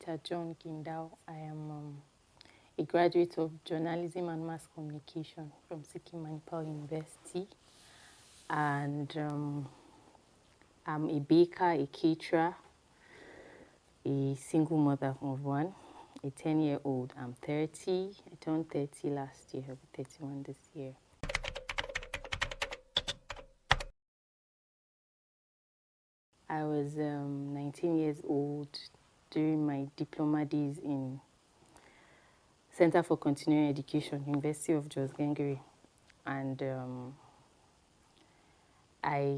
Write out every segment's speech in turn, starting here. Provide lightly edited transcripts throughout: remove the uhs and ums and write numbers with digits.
Peter John Gindao. I am a graduate of journalism and mass communication from Siki Manipal University. And I'm a baker, a caterer, a single mother of one, a 10-year-old. I'm 30. I turned 30 last year. I'll be 31 this year. I was 19 years old during my diploma days in Center for Continuing Education, University of Jos Gengiri. And I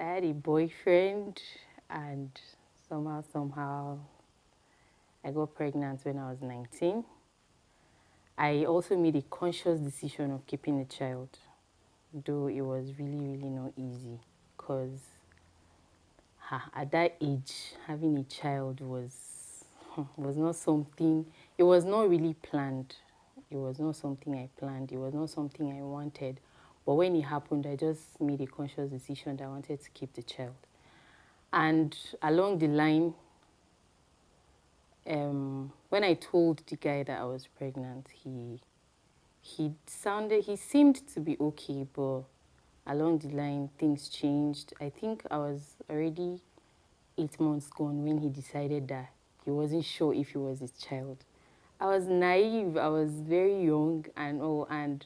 had a boyfriend, and somehow, I got pregnant when I was 19. I also made a conscious decision of keeping a child, though it was really not easy, because at that age, having a child was not something, it was not really planned. It was not something I planned. It was not something I wanted. But when it happened, I just made a conscious decision that I wanted to keep the child. And along the line, when I told the guy that I was pregnant, he seemed to be okay, but along the line, things changed. I think I was already 8 months gone when he decided that he wasn't sure if he was his child. I was naive, I was very young and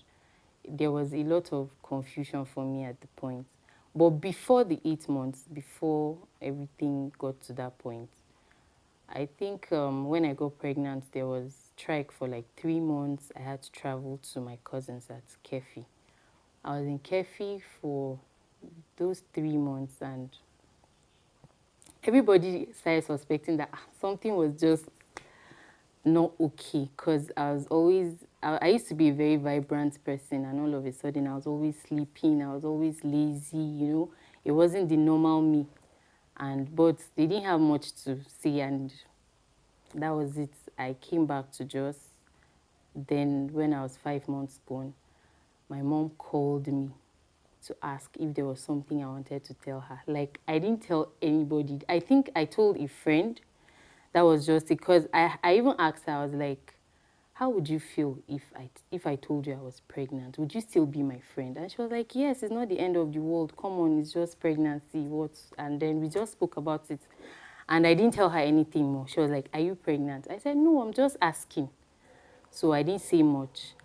there was a lot of confusion for me at the point. But before the 8 months, before everything got to that point, I think when I got pregnant, there was strike for like 3 months. I had to travel to my cousins at Kefi. I was in Kefi for those 3 months, and everybody started suspecting that something was just not okay, because I used to be a very vibrant person, and all of a sudden I was always sleeping, I was always lazy, it wasn't the normal me. But they didn't have much to say, and that was it. I came back to Jos. Then when I was 5 months gone, my mom called me to ask if there was something I wanted to tell her. Like, I didn't tell anybody. I think I told a friend. That was just because I even asked her, I was like, how would you feel if I told you I was pregnant? Would you still be my friend? And she was like, yes, it's not the end of the world. Come on, it's just pregnancy. What? And then we just spoke about it. And I didn't tell her anything more. She was like, are you pregnant? I said, no, I'm just asking. So I didn't say much.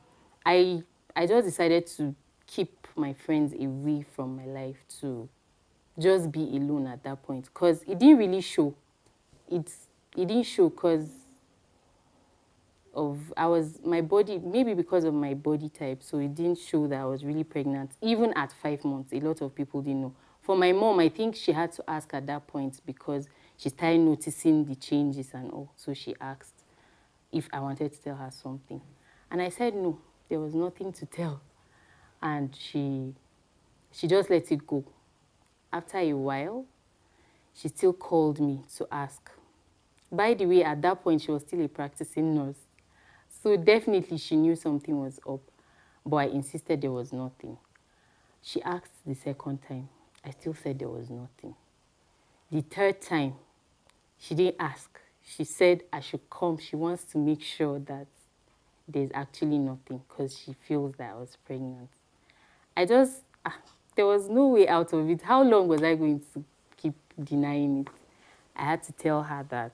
I just decided to keep my friends away from my life, to just be alone at that point, because it didn't really show. It didn't show because of my body, maybe because of my body type, so it didn't show that I was really pregnant. Even at 5 months, a lot of people didn't know. For my mom, I think she had to ask at that point because she started noticing the changes and all. So she asked if I wanted to tell her something. And I said no, there was nothing to tell. And she just let it go. After a while, she still called me to ask. By the way, at that point, she was still a practicing nurse. So definitely she knew something was up, but I insisted there was nothing. She asked the second time. I still said there was nothing. The third time, she didn't ask. She said I should come. She wants to make sure that there's actually nothing, because she feels that I was pregnant. There was no way out of it. How long was I going to keep denying it? I had to tell her that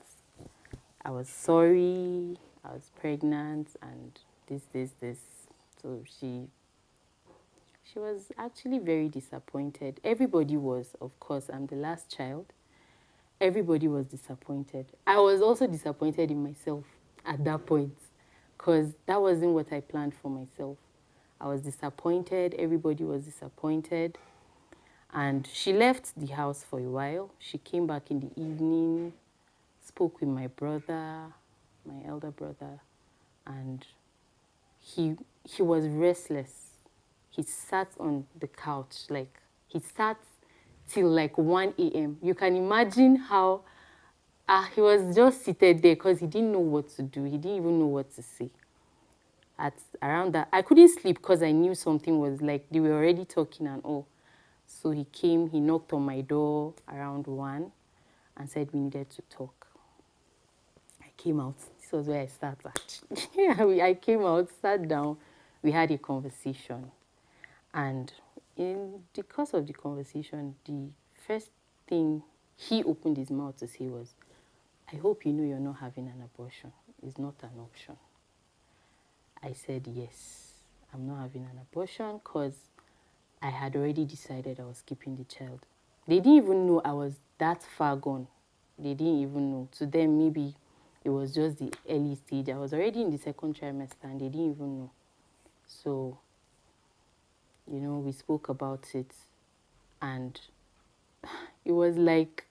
I was sorry, I was pregnant, and this. So she was actually very disappointed. Everybody was, of course. I'm the last child. Everybody was disappointed. I was also disappointed in myself at that point, because that wasn't what I planned for myself. I was disappointed. Everybody was disappointed. And she left the house for a while. She came back in the evening, spoke with my brother, my elder brother, and he was restless. He sat on the couch, like, he sat till like 1 a.m. You can imagine how he was just seated there because he didn't know what to do. He didn't even know what to say. At around that, I couldn't sleep because I knew something was, like, they were already talking and all. So he came, he knocked on my door around 1 and said we needed to talk. came out. This was where I started. I came out, sat down, we had a conversation. And in the course of the conversation, the first thing he opened his mouth to say was, I hope you know you're not having an abortion. It's not an option. I said, yes, I'm not having an abortion because I had already decided I was keeping the child. They didn't even know I was that far gone. They didn't even know. To them, maybe it was just the early stage. I was already in the second trimester and they didn't even know. So, we spoke about it, and it was like,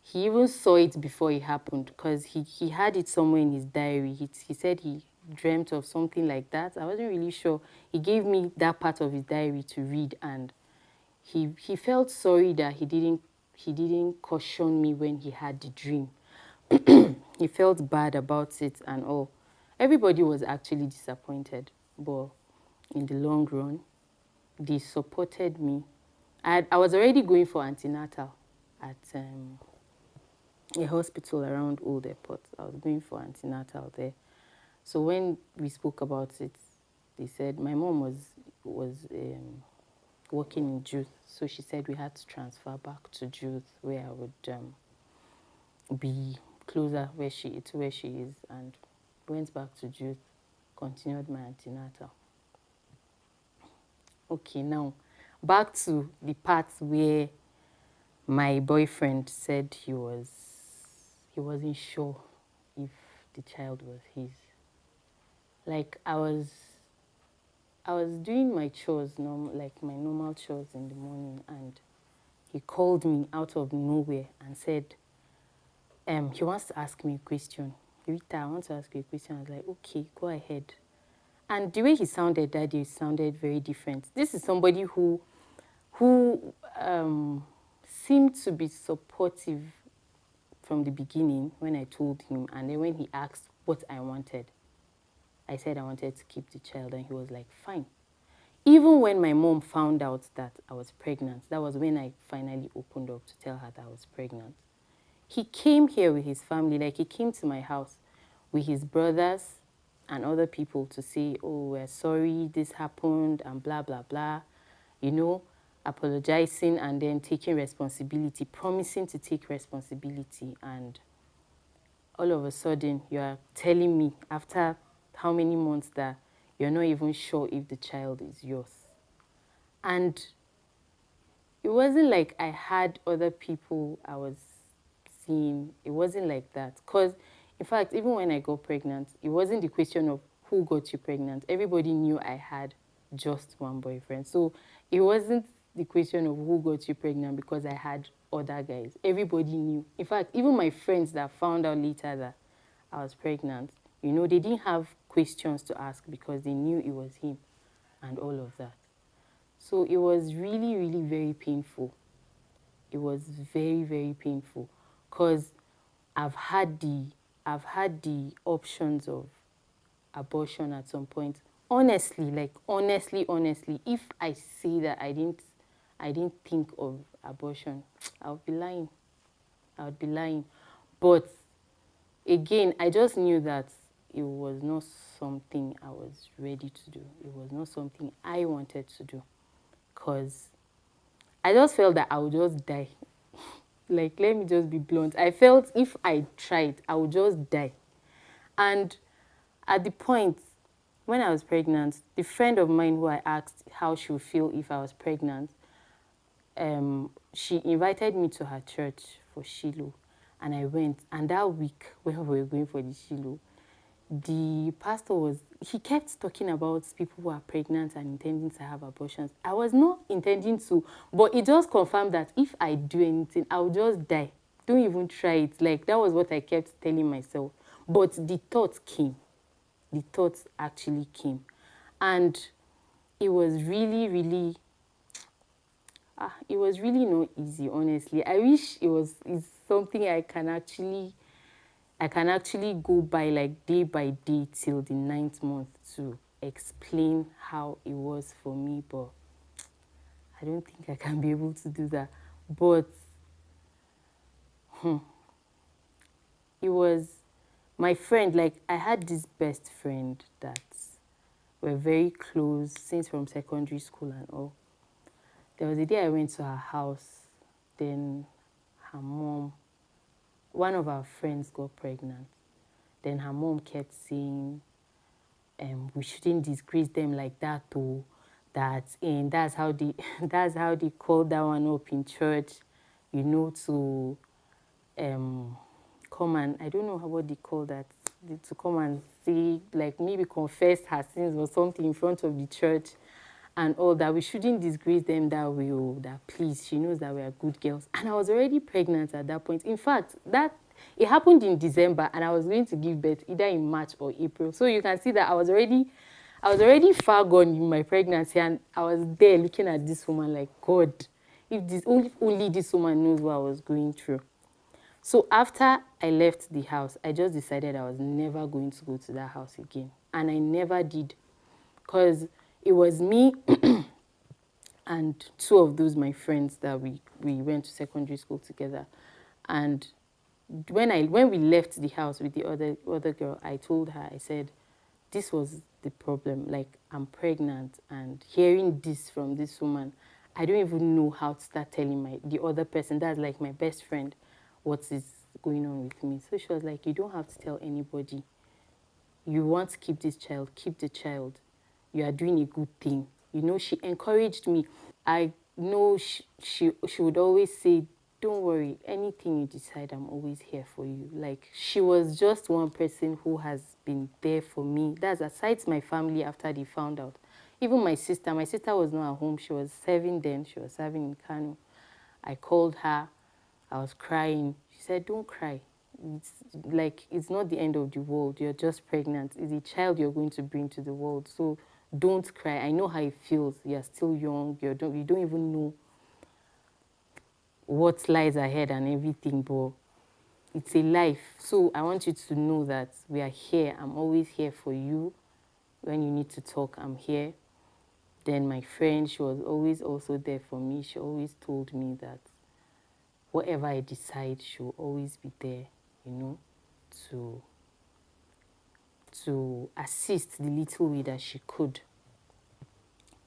he even saw it before it happened because he had it somewhere in his diary. He said he dreamt of something like that. I wasn't really sure. He gave me that part of his diary to read, and he felt sorry that he didn't caution me when he had the dream. He felt bad about it and all. Everybody was actually disappointed, but in the long run, they supported me. I was already going for antenatal at a hospital around Old Airport. I was going for antenatal there. So when we spoke about it, they said my mom was working in Judith, so she said we had to transfer back to Judith, where I would be closer to where she is, and went back to Judith, continued my antenatal. Okay, now back to the part where my boyfriend said he wasn't sure if the child was his. Like I was doing my chores, like my normal chores in the morning, and he called me out of nowhere and said, he wants to ask me a question. Rita, I want to ask you a question. I was like, okay, go ahead. And the way he sounded that day sounded very different. This is somebody who seemed to be supportive from the beginning when I told him, and then when he asked what I wanted, I said I wanted to keep the child, and he was like, fine. Even when my mom found out that I was pregnant, that was when I finally opened up to tell her that I was pregnant. He came here with his family, like he came to my house with his brothers and other people to say, oh, we're sorry, this happened, and blah, blah, blah, apologizing and then taking responsibility, promising to take responsibility. And all of a sudden, you are telling me after how many months that you're not even sure if the child is yours. And it wasn't like I had other people I was seeing. It wasn't like that. Because, in fact, even when I got pregnant, it wasn't the question of who got you pregnant. Everybody knew I had just one boyfriend. So it wasn't the question of who got you pregnant because I had other guys. Everybody knew. In fact, even my friends that found out later that I was pregnant, they didn't have questions to ask because they knew it was him and all of that. So it was really, really very painful. It was very, very painful because I've had the options of abortion at some point. Honestly, if I say that I didn't think of abortion, I would be lying. But again, I just knew that it was not something I was ready to do. It was not something I wanted to do because I just felt that I would just die. Like, let me just be blunt. I felt if I tried, I would just die. And at the point when I was pregnant, the friend of mine who I asked how she would feel if I was pregnant, she invited me to her church for Shiloh. And I went. And that week when we were going for the Shiloh, the pastor he kept talking about people who are pregnant and intending to have abortions. I was not intending to, but it just confirmed that if I do anything, I'll just die. Don't even try it. Like, that was what I kept telling myself. But the thought came. The thoughts actually came. And it was really, really, it was really not easy, honestly. I wish it's something I can actually go by like day by day till the 9th month to explain how it was for me, but I don't think I can be able to do that. But it was my friend. Like, I had this best friend that we're very close since from secondary school and all. There was a day I went to her house, then her mom, one of our friends got pregnant. Then her mom kept saying, we shouldn't disgrace them like that, though. And that's how they that's how they call that one up in church, to come and, I don't know what they call that, to come and say, like, maybe confess her sins or something in front of the church and all that. We shouldn't disgrace them that way. Oh, that please, she knows that we are good girls. And I was already pregnant at that point. In fact, that it happened in December, and I was going to give birth either in March or April. So you can see that I was already far gone in my pregnancy, and I was there looking at this woman like, God, if this only this woman knows what I was going through. So after I left the house, I just decided I was never going to go to that house again. And I never did, because it was me and two of those my friends that we went to secondary school together. And when we left the house with the other girl, I told her, I said, this was the problem. Like, I'm pregnant, and hearing this from this woman, I don't even know how to start telling the other person, that's like my best friend, what is going on with me. So she was like, you don't have to tell anybody. You want to keep this child, keep the child. You are doing a good thing. She encouraged me. I know she would always say, don't worry, anything you decide, I'm always here for you. Like, she was just one person who has been there for me. That's aside my family after they found out. Even my sister was not at home. She was serving then. She was serving in Kano. I called her. I was crying. She said, don't cry. It's not the end of the world. You're just pregnant. It's a child you're going to bring to the world. So don't cry. I know how it feels. You're still young. You don't even know what lies ahead and everything, but it's a life. So I want you to know that we are here. I'm always here for you. When you need to talk, I'm here. Then my friend, she was always also there for me. She always told me that whatever I decide, she'll always be there, to assist the little way that she could.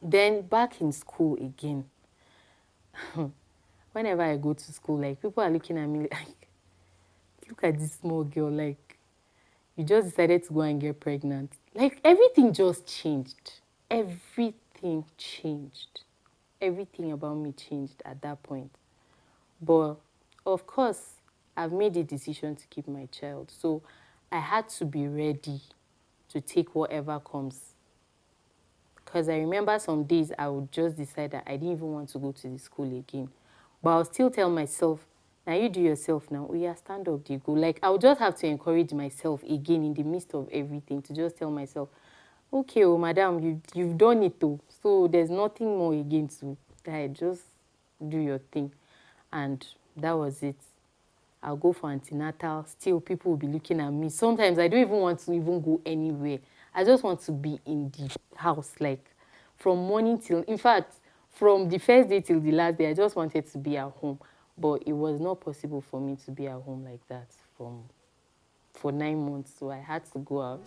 Then back in school again, whenever I go to school, like, people are looking at me like, look at this small girl, like, you just decided to go and get pregnant. Like, everything just changed. Everything changed. Everything about me changed at that point. But of course, I've made a decision to keep my child. So I had to be ready to take whatever comes. Because I remember some days I would just decide that I didn't even want to go to the school again. But I'll still tell myself, now you do yourself now. Oh yeah, stand up, do you go? Like, I would just have to encourage myself again in the midst of everything to just tell myself, okay, oh madam, you've done it though. So there's nothing more again to that. Just do your thing. And that was it. I'll go for antenatal. Still, people will be looking at me. Sometimes I don't even want to even go anywhere. I just want to be in the house, like, from morning till, in fact, from the first day till the last day, I just wanted to be at home. But it was not possible for me to be at home like that for 9 months. So I had to go out.